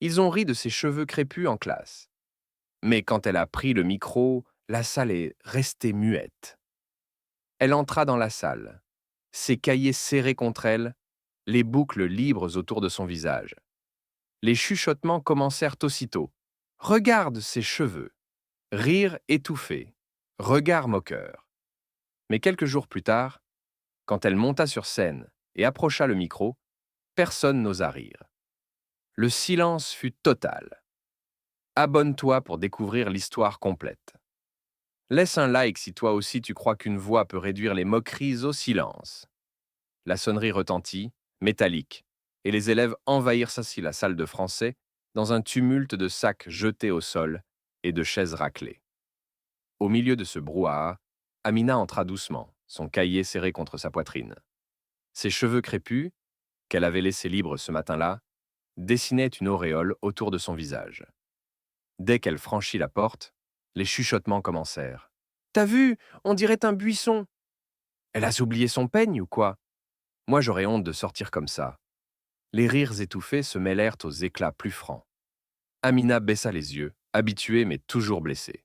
Ils ont ri de ses cheveux crépus en classe. Mais quand elle a pris le micro, la salle est restée muette. Elle entra dans la salle, ses cahiers serrés contre elle, les boucles libres autour de son visage. Les chuchotements commencèrent aussitôt. Regarde ses cheveux. Rire étouffé. Regard moqueur. Mais quelques jours plus tard, quand elle monta sur scène et approcha le micro, personne n'osa rire. Le silence fut total. Abonne-toi pour découvrir l'histoire complète. Laisse un like si toi aussi tu crois qu'une voix peut réduire les moqueries au silence. La sonnerie retentit, métallique, et les élèves envahirent ainsi la salle de français dans un tumulte de sacs jetés au sol et de chaises raclées. Au milieu de ce brouhaha, Amina entra doucement, son cahier serré contre sa poitrine. Ses cheveux crépus, qu'elle avait laissés libres ce matin-là, dessinaient une auréole autour de son visage. Dès qu'elle franchit la porte, les chuchotements commencèrent. T'as vu, on dirait un buisson. Elle a oublié son peigne ou quoi? Moi j'aurais honte de sortir comme ça. Les rires étouffés se mêlèrent aux éclats plus francs. Amina baissa les yeux, habituée mais toujours blessée.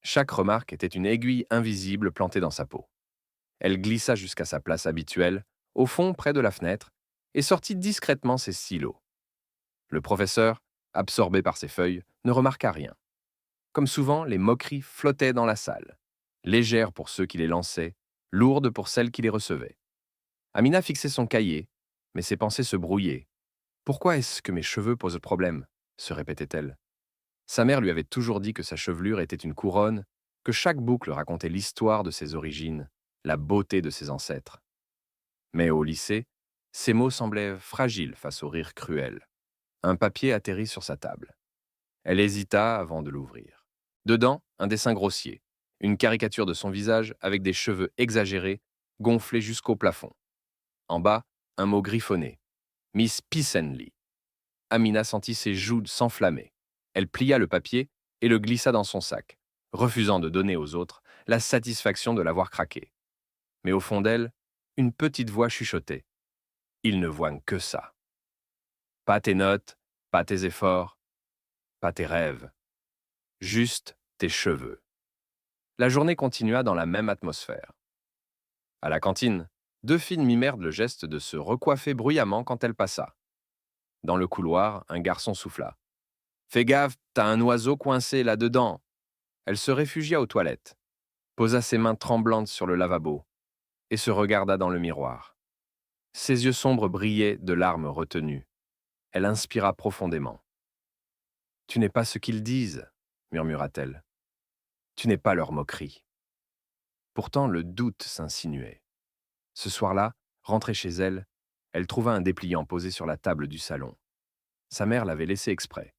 Chaque remarque était une aiguille invisible plantée dans sa peau. Elle glissa jusqu'à sa place habituelle, au fond près de la fenêtre, et sortit discrètement ses stylos. Le professeur, absorbé par ses feuilles, ne remarqua rien. Comme souvent, les moqueries flottaient dans la salle, légères pour ceux qui les lançaient, lourdes pour celles qui les recevaient. Amina fixait son cahier, mais ses pensées se brouillaient. Pourquoi est-ce que mes cheveux posent problème se répétait-elle. Sa mère lui avait toujours dit que sa chevelure était une couronne, que chaque boucle racontait l'histoire de ses origines, la beauté de ses ancêtres. Mais au lycée, ces mots semblaient fragiles face au rire cruel. Un papier atterrit sur sa table. Elle hésita avant de l'ouvrir. Dedans, un dessin grossier, une caricature de son visage avec des cheveux exagérés, gonflés jusqu'au plafond. En bas, un mot griffonné. Miss Pissenly. Amina sentit ses joues s'enflammer. Elle plia le papier et le glissa dans son sac, refusant de donner aux autres la satisfaction de l'avoir craqué. Mais au fond d'elle, une petite voix chuchotait. Ils ne voient que ça. Pas tes notes, pas tes efforts, pas tes rêves. Juste tes cheveux. La journée continua dans la même atmosphère. À la cantine, deux filles mimèrent le geste de se recoiffer bruyamment quand elle passa. Dans le couloir, un garçon souffla. Fais gaffe, t'as un oiseau coincé là-dedans. Elle se réfugia aux toilettes, posa ses mains tremblantes sur le lavabo et se regarda dans le miroir. Ses yeux sombres brillaient de larmes retenues. Elle inspira profondément. Tu n'es pas ce qu'ils disent, murmura-t-elle. Tu n'es pas leur moquerie. Pourtant, le doute s'insinuait. Ce soir-là, rentrée chez elle, elle trouva un dépliant posé sur la table du salon. Sa mère l'avait laissé exprès.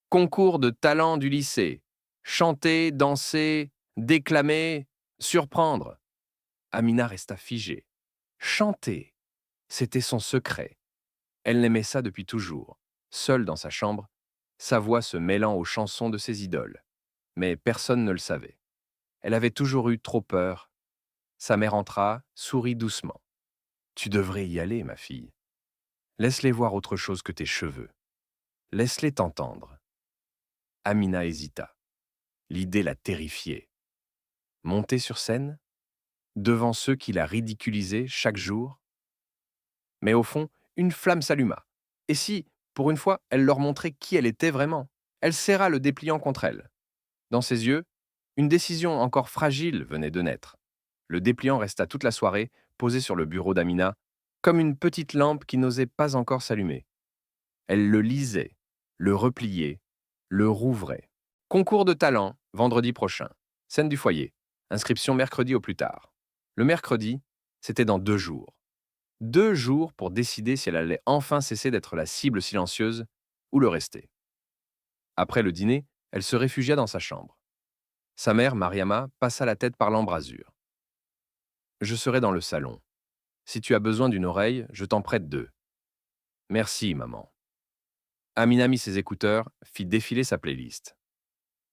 Concours de talent du lycée. Chanter, danser, déclamer, surprendre. Amina resta figée. Chanter, c'était son secret. Elle n'aimait ça depuis toujours. Seule dans sa chambre, sa voix se mêlant aux chansons de ses idoles. Mais personne ne le savait. Elle avait toujours eu trop peur. Sa mère entra, sourit doucement. Tu devrais y aller, ma fille. Laisse-les voir autre chose que tes cheveux. Laisse-les t'entendre. Amina hésita. L'idée la terrifiait. Monter sur scène, devant ceux qui la ridiculisaient chaque jour. Mais au fond, une flamme s'alluma. Et si, pour une fois, elle leur montrait qui elle était vraiment? Elle serra le dépliant contre elle. Dans ses yeux, une décision encore fragile venait de naître. Le dépliant resta toute la soirée, posé sur le bureau d'Amina, comme une petite lampe qui n'osait pas encore s'allumer. Elle le lisait, le repliait, le rouvrait. Concours de talent, vendredi prochain. Scène du foyer. Inscription mercredi au plus tard. Le mercredi, c'était dans 2 jours. 2 jours pour décider si elle allait enfin cesser d'être la cible silencieuse ou le rester. Après le dîner, elle se réfugia dans sa chambre. Sa mère, Mariama, passa la tête par l'embrasure. Je serai dans le salon. Si tu as besoin d'une oreille, je t'en prête 2. Merci, maman. Amina mit ses écouteurs, fit défiler sa playlist.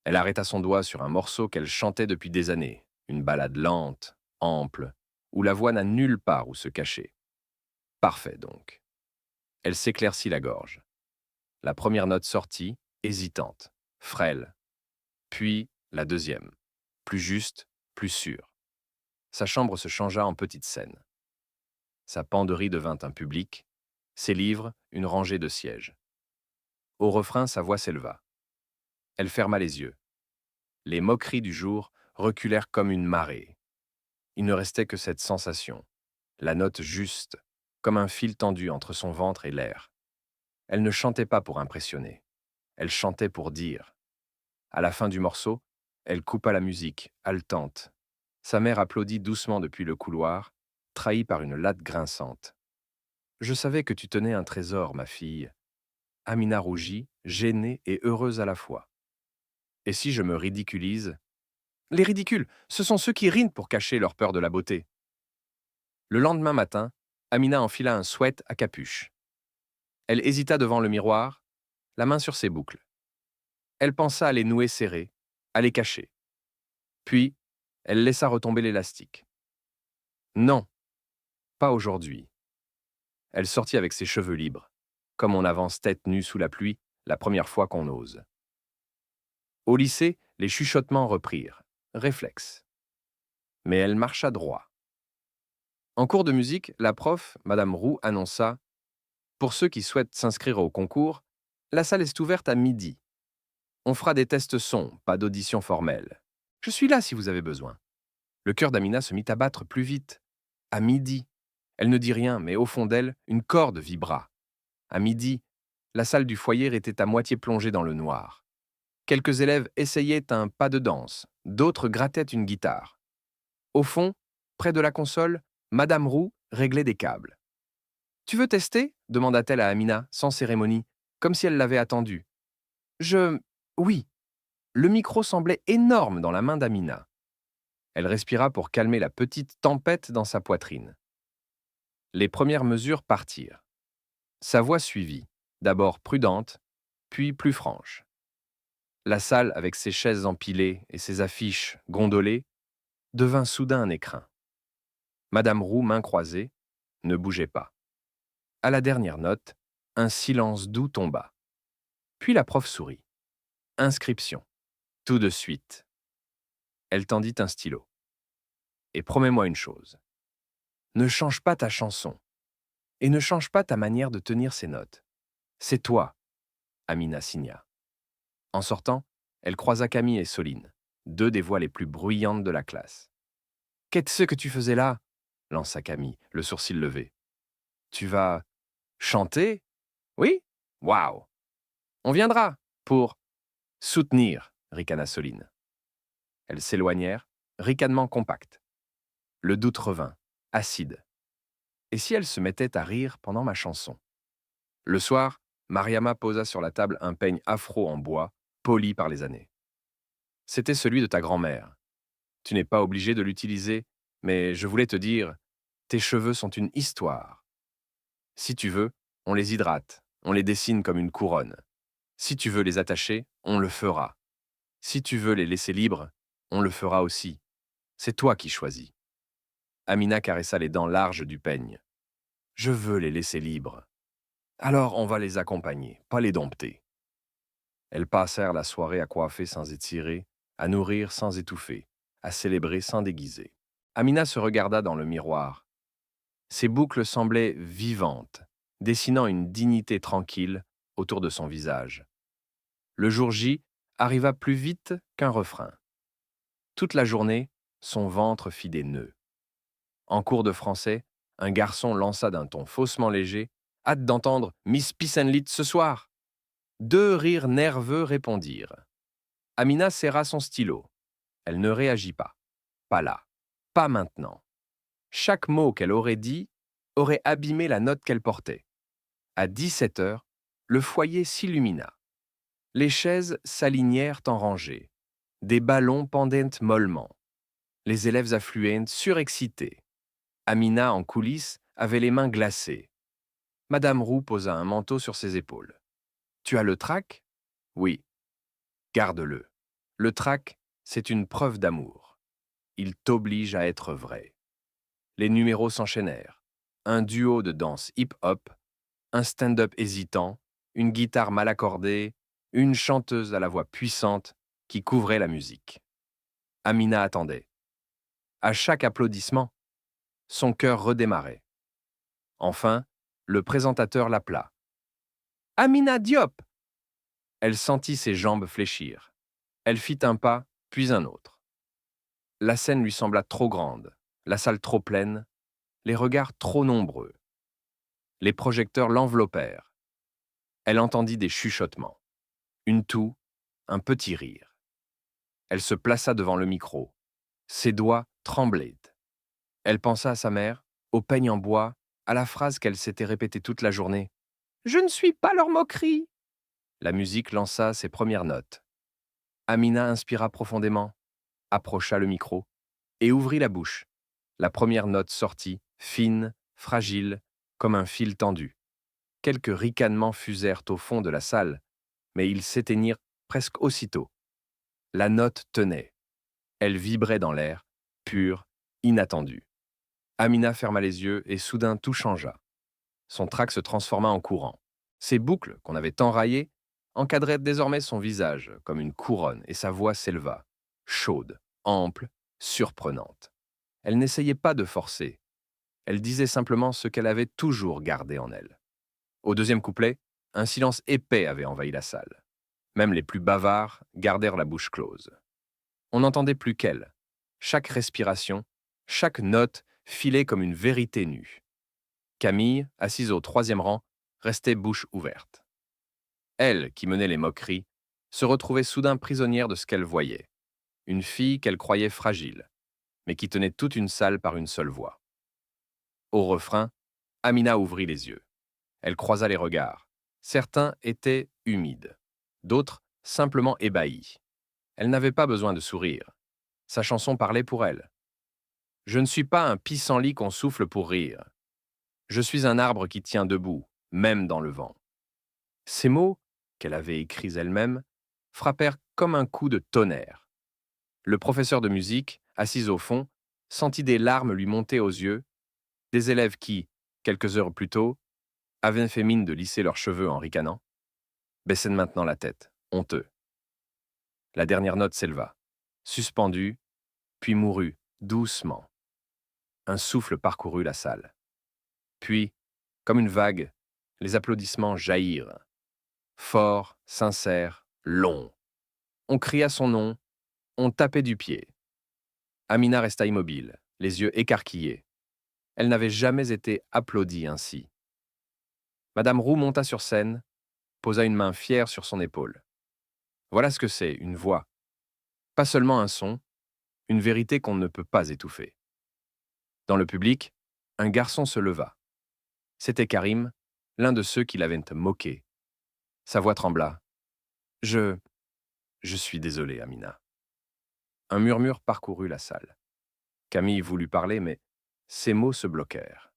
Elle arrêta son doigt sur un morceau qu'elle chantait depuis des années, une ballade lente, ample, où la voix n'a nulle part où se cacher. Parfait donc. Elle s'éclaircit la gorge. La première note sortit, hésitante, frêle. Puis la deuxième, plus juste, plus sûre. Sa chambre se changea en petite scène. Sa penderie devint un public, ses livres, une rangée de sièges. Au refrain, sa voix s'éleva. Elle ferma les yeux. Les moqueries du jour reculèrent comme une marée. Il ne restait que cette sensation, la note juste, comme un fil tendu entre son ventre et l'air. Elle ne chantait pas pour impressionner, elle chantait pour dire. À la fin du morceau, elle coupa la musique, haletante. Sa mère applaudit doucement depuis le couloir, trahie par une latte grinçante. Je savais que tu tenais un trésor, ma fille. Amina rougit, gênée et heureuse à la fois. Et si je me ridiculise? Les ridicules, ce sont ceux qui rient pour cacher leur peur de la beauté. Le lendemain matin, Amina enfila un sweat à capuche. Elle hésita devant le miroir, la main sur ses boucles. Elle pensa à les nouer serrées, à les cacher. Puis, elle laissa retomber l'élastique. Non, pas aujourd'hui. Elle sortit avec ses cheveux libres, comme on avance tête nue sous la pluie la première fois qu'on ose. Au lycée, les chuchotements reprirent, réflexe. Mais elle marcha droit. En cours de musique, la prof, Madame Roux, annonça: pour ceux qui souhaitent s'inscrire au concours, la salle est ouverte à midi. On fera des tests sons, pas d'audition formelle. Je suis là si vous avez besoin. Le cœur d'Amina se mit à battre plus vite. À midi. Elle ne dit rien, mais au fond d'elle, une corde vibra. À midi, la salle du foyer était à moitié plongée dans le noir. Quelques élèves essayaient un pas de danse, d'autres grattaient une guitare. Au fond, près de la console, Madame Roux réglait des câbles. Tu veux tester demanda-t-elle à Amina, sans cérémonie, comme si elle l'avait attendu. Oui. Le micro semblait énorme dans la main d'Amina. Elle respira pour calmer la petite tempête dans sa poitrine. Les premières mesures partirent. Sa voix suivit, d'abord prudente, puis plus franche. La salle, avec ses chaises empilées et ses affiches gondolées, devint soudain un écrin. Madame Roux, main croisée, ne bougeait pas. À la dernière note, un silence doux tomba. Puis la prof sourit. Inscription. Tout de suite. Elle tendit un stylo. Et promets-moi une chose. Ne change pas ta chanson. Et ne change pas ta manière de tenir ces notes. C'est toi, Amina signa. En sortant, elle croisa Camille et Soline, deux des voix les plus bruyantes de la classe. Qu'est-ce que tu faisais là lança Camille, le sourcil levé. Tu vas chanter? Oui? Waouh! On viendra pour soutenir, ricana Soline. Elles s'éloignèrent, ricanement compactes. Le doute revint, acide. Et si elle se mettait à rire pendant ma chanson? Le soir, Mariama posa sur la table un peigne afro en bois, poli par les années. C'était celui de ta grand-mère. Tu n'es pas obligé de l'utiliser, mais je voulais te dire, tes cheveux sont une histoire. Si tu veux, on les hydrate, on les dessine comme une couronne. Si tu veux les attacher, on le fera. Si tu veux les laisser libres, on le fera aussi. C'est toi qui choisis. Amina caressa les dents larges du peigne. Je veux les laisser libres. Alors on va les accompagner, pas les dompter. Elles passèrent la soirée à coiffer sans étirer, à nourrir sans étouffer, à célébrer sans déguiser. Amina se regarda dans le miroir. Ses boucles semblaient vivantes, dessinant une dignité tranquille autour de son visage. Le jour J arriva plus vite qu'un refrain. Toute la journée, son ventre fit des nœuds. En cours de français, un garçon lança d'un ton faussement léger: « Hâte d'entendre Miss Pissenlit ce soir !» Deux rires nerveux répondirent. Amina serra son stylo. Elle ne réagit pas. Pas là. Pas maintenant. Chaque mot qu'elle aurait dit aurait abîmé la note qu'elle portait. À 17 heures, le foyer s'illumina. Les chaises s'alignèrent en rangées. Des ballons pendaient mollement. Les élèves affluaient surexcités. Amina, en coulisses, avait les mains glacées. Madame Roux posa un manteau sur ses épaules. « Tu as le trac ?»« Oui. »« Garde-le. Le trac, c'est une preuve d'amour. Il t'oblige à être vrai. » Les numéros s'enchaînèrent. Un duo de danse hip-hop, un stand-up hésitant, une guitare mal accordée, une chanteuse à la voix puissante qui couvrait la musique. Amina attendait. À chaque applaudissement, son cœur redémarrait. Enfin, le présentateur l'appela. Amina Diop! Elle sentit ses jambes fléchir. Elle fit un pas, puis un autre. La scène lui sembla trop grande, la salle trop pleine, les regards trop nombreux. Les projecteurs l'enveloppèrent. Elle entendit des chuchotements, une toux, un petit rire. Elle se plaça devant le micro. Ses doigts tremblaient. Elle pensa à sa mère, au peigne en bois, à la phrase qu'elle s'était répétée toute la journée. « Je ne suis pas leur moquerie !» La musique lança ses premières notes. Amina inspira profondément, approcha le micro et ouvrit la bouche. La première note sortit, fine, fragile, comme un fil tendu. Quelques ricanements fusèrent au fond de la salle, mais ils s'éteignirent presque aussitôt. La note tenait. Elle vibrait dans l'air, pure, inattendue. Amina ferma les yeux et soudain tout changea. Son trac se transforma en courant. Ses boucles, qu'on avait enraillées, encadraient désormais son visage comme une couronne et sa voix s'éleva, chaude, ample, surprenante. Elle n'essayait pas de forcer. Elle disait simplement ce qu'elle avait toujours gardé en elle. Au deuxième couplet, un silence épais avait envahi la salle. Même les plus bavards gardèrent la bouche close. On n'entendait plus qu'elle. Chaque respiration, chaque note filait comme une vérité nue. Camille, assise au troisième rang, restait bouche ouverte. Elle, qui menait les moqueries, se retrouvait soudain prisonnière de ce qu'elle voyait. Une fille qu'elle croyait fragile, mais qui tenait toute une salle par une seule voix. Au refrain, Amina ouvrit les yeux. Elle croisa les regards. Certains étaient humides, d'autres simplement ébahis. Elle n'avait pas besoin de sourire. Sa chanson parlait pour elle. Je ne suis pas un pissenlit qu'on souffle pour rire. Je suis un arbre qui tient debout, même dans le vent. Ces mots, qu'elle avait écrits elle-même, frappèrent comme un coup de tonnerre. Le professeur de musique, assis au fond, sentit des larmes lui monter aux yeux, des élèves qui, quelques heures plus tôt, avaient fait mine de lisser leurs cheveux en ricanant, baissaient maintenant la tête, honteux. La dernière note s'éleva, suspendue, puis mourut, doucement. Un souffle parcourut la salle. Puis, comme une vague, les applaudissements jaillirent. Forts, sincères, longs. On cria son nom, on tapait du pied. Amina resta immobile, les yeux écarquillés. Elle n'avait jamais été applaudie ainsi. Madame Roux monta sur scène, posa une main fière sur son épaule. Voilà ce que c'est, une voix. Pas seulement un son, une vérité qu'on ne peut pas étouffer. Dans le public, un garçon se leva. C'était Karim, l'un de ceux qui l'avaient moqué. Sa voix trembla. « Je suis désolé, Amina. » Un murmure parcourut la salle. Camille voulut parler, mais ses mots se bloquèrent.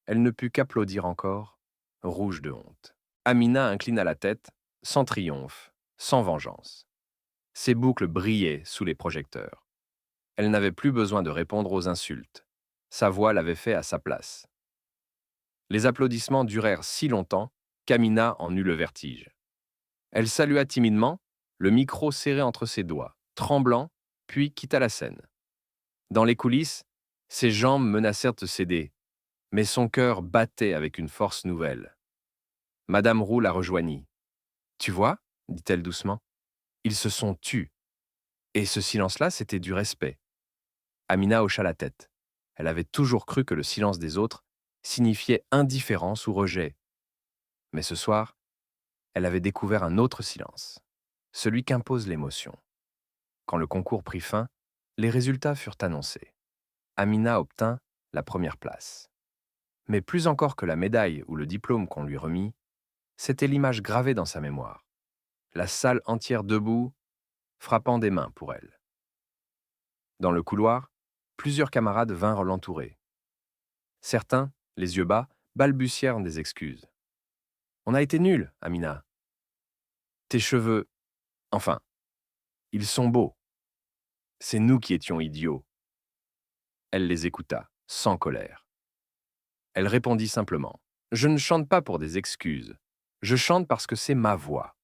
Elle ne put qu'applaudir encore, rouge de honte. Amina inclina la tête, sans triomphe, sans vengeance. Ses boucles brillaient sous les projecteurs. Elle n'avait plus besoin de répondre aux insultes. Sa voix l'avait fait à sa place. Les applaudissements durèrent si longtemps qu'Amina en eut le vertige. Elle salua timidement, le micro serré entre ses doigts, tremblant, puis quitta la scène. Dans les coulisses, ses jambes menacèrent de céder, mais son cœur battait avec une force nouvelle. Madame Roux la rejoignit. « Tu vois, dit-elle doucement, ils se sont tus. Et ce silence-là, c'était du respect. » Amina hocha la tête. Elle avait toujours cru que le silence des autres signifiait indifférence ou rejet. Mais ce soir, elle avait découvert un autre silence, celui qu'impose l'émotion. Quand le concours prit fin, les résultats furent annoncés. Amina obtint la première place. Mais plus encore que la médaille ou le diplôme qu'on lui remit, c'était l'image gravée dans sa mémoire. La salle entière debout, frappant des mains pour elle. Dans le couloir, plusieurs camarades vinrent l'entourer. Certains, les yeux bas, balbutièrent des excuses. « On a été nuls, Amina. Tes cheveux... Enfin, ils sont beaux. C'est nous qui étions idiots. » Elle les écouta, sans colère. Elle répondit simplement. « Je ne chante pas pour des excuses. Je chante parce que c'est ma voix.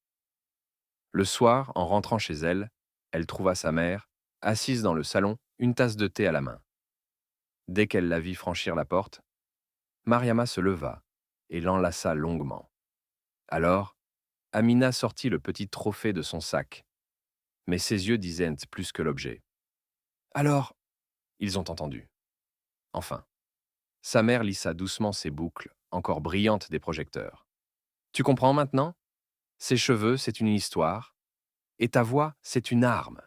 Le soir, en rentrant chez elle, elle trouva sa mère, assise dans le salon, une tasse de thé à la main. Dès qu'elle la vit franchir la porte, Mariama se leva et l'enlaça longuement. Alors, Amina sortit le petit trophée de son sac, mais ses yeux disaient plus que l'objet. Alors, ils ont entendu. Enfin, sa mère lissa doucement ses boucles, encore brillantes des projecteurs. Tu comprends maintenant? Ses cheveux, c'est une histoire, et ta voix, c'est une arme.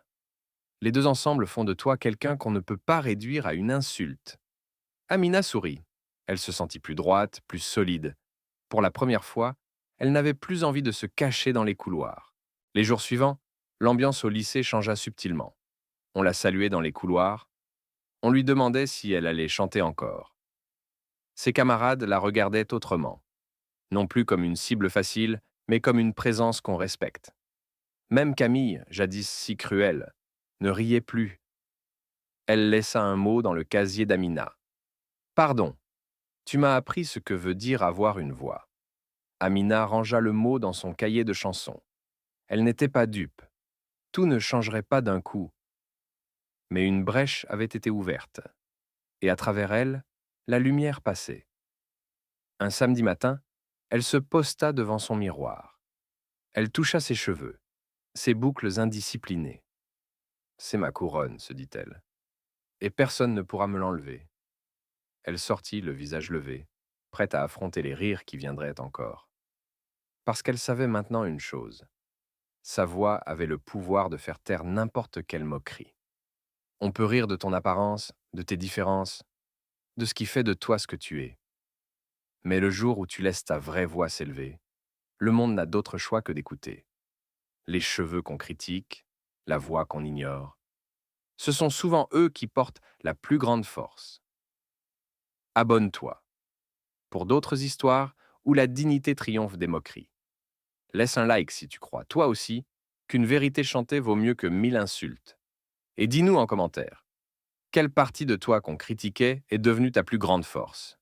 Les deux ensemble font de toi quelqu'un qu'on ne peut pas réduire à une insulte. Amina sourit. Elle se sentit plus droite, plus solide. Pour la première fois, elle n'avait plus envie de se cacher dans les couloirs. Les jours suivants, l'ambiance au lycée changea subtilement. On la saluait dans les couloirs. On lui demandait si elle allait chanter encore. Ses camarades la regardaient autrement. Non plus comme une cible facile, mais comme une présence qu'on respecte. Même Camille, jadis si cruelle, ne riait plus. Elle laissa un mot dans le casier d'Amina. Pardon, tu m'as appris ce que veut dire avoir une voix. Amina rangea le mot dans son cahier de chansons. Elle n'était pas dupe. Tout ne changerait pas d'un coup. Mais une brèche avait été ouverte. Et à travers elle, la lumière passait. Un samedi matin, elle se posta devant son miroir. Elle toucha ses cheveux, ses boucles indisciplinées. C'est ma couronne, se dit-elle. Et personne ne pourra me l'enlever. Elle sortit, le visage levé, prête à affronter les rires qui viendraient encore. Parce qu'elle savait maintenant une chose. Sa voix avait le pouvoir de faire taire n'importe quelle moquerie. On peut rire de ton apparence, de tes différences, de ce qui fait de toi ce que tu es. Mais le jour où tu laisses ta vraie voix s'élever, le monde n'a d'autre choix que d'écouter. Les cheveux qu'on critique, la voix qu'on ignore, ce sont souvent eux qui portent la plus grande force. Abonne-toi pour d'autres histoires où la dignité triomphe des moqueries. Laisse un like si tu crois, toi aussi, qu'une vérité chantée vaut mieux que 1000 insultes. Et dis-nous en commentaire, quelle partie de toi qu'on critiquait est devenue ta plus grande force?